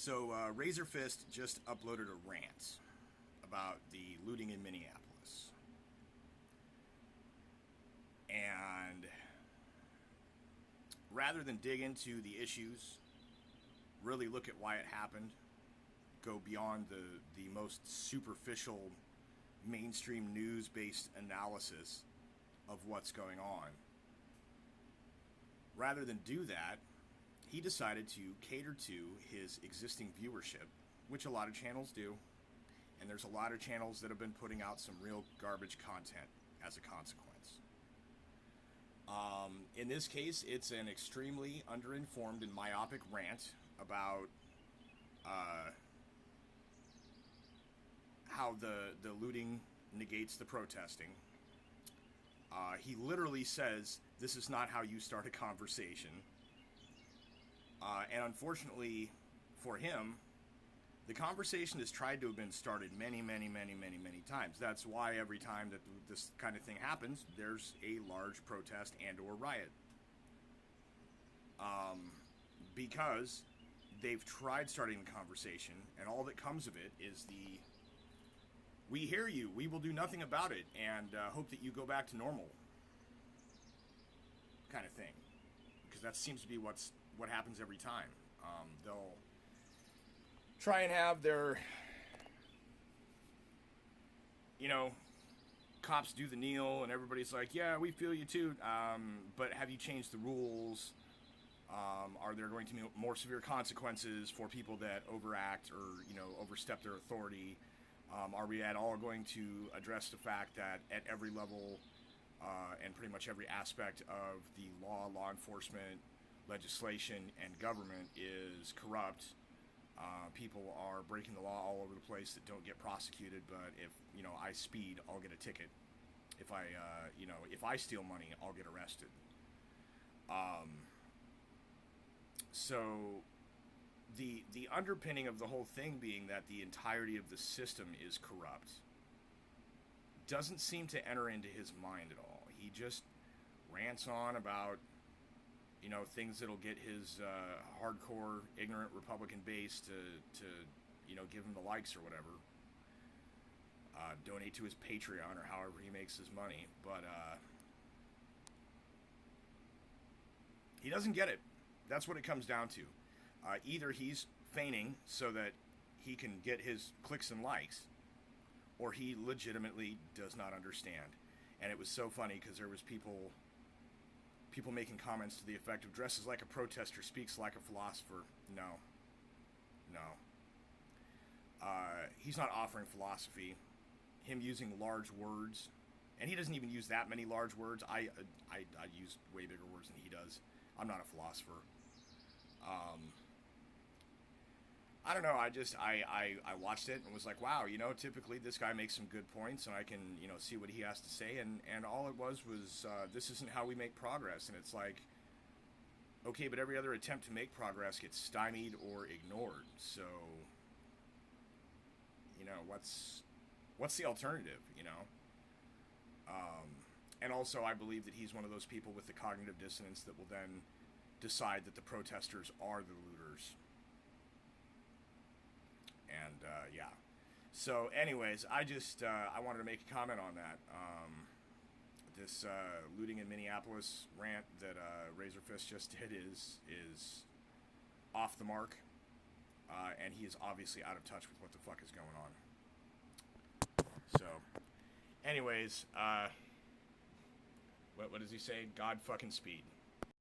So, Razörfïst just uploaded a rant about the looting in Minneapolis. And rather than dig into the issues, really look at why it happened, go beyond the most superficial, mainstream news-based analysis of what's going on. Rather than do that, he decided to cater to his existing viewership, which a lot of channels do, and there's a lot of channels that have been putting out some real garbage content as a consequence. In this case, it's an extremely underinformed and myopic rant about how the looting negates the protesting. He literally says, this is not how you start a conversation. And unfortunately for him, the conversation has tried to have been started many times. That's why every time that this kind of thing happens, there's a large protest and or riot. Because they've tried starting the conversation, and all that comes of it is we hear you, we will do nothing about it, and hope that you go back to normal kind of thing. Because that seems to be what happens every time. They'll try and have their, cops do the kneel, and everybody's like, yeah, we feel you too, but have you changed the rules? Are there going to be more severe consequences for people that overact or, overstep their authority? Are we at all going to address the fact that at every level and pretty much every aspect of the law enforcement, legislation, and government is corrupt? People are breaking the law all over the place that don't get prosecuted, but if, I speed, I'll get a ticket. If I steal money, I'll get arrested. So the underpinning of the whole thing being that the entirety of the system is corrupt doesn't seem to enter into his mind at all. He just rants on about, things that'll get his hardcore, ignorant Republican base to give him the likes or whatever. Donate to his Patreon or however he makes his money. But he doesn't get it. That's what it comes down to. Either he's feigning so that he can get his clicks and likes, or he legitimately does not understand. And it was so funny because there was people making comments to the effect of dresses like a protester, speaks like a philosopher. No. He's not offering philosophy. Him using large words, and he doesn't even use that many large words. I use way bigger words than he does. I'm not a philosopher. I don't know, I watched it and was like, wow, typically this guy makes some good points, and I can, see what he has to say, and all it was, this isn't how we make progress, and it's like, okay, but every other attempt to make progress gets stymied or ignored, so, what's the alternative, and also I believe that he's one of those people with the cognitive dissonance that will then decide that the protesters are the looters. And, yeah. So, anyways, I wanted to make a comment on that. This looting in Minneapolis rant that Razörfïst just did is off the mark. And he is obviously out of touch with what the fuck is going on. So, anyways, what does he say? God fucking speed.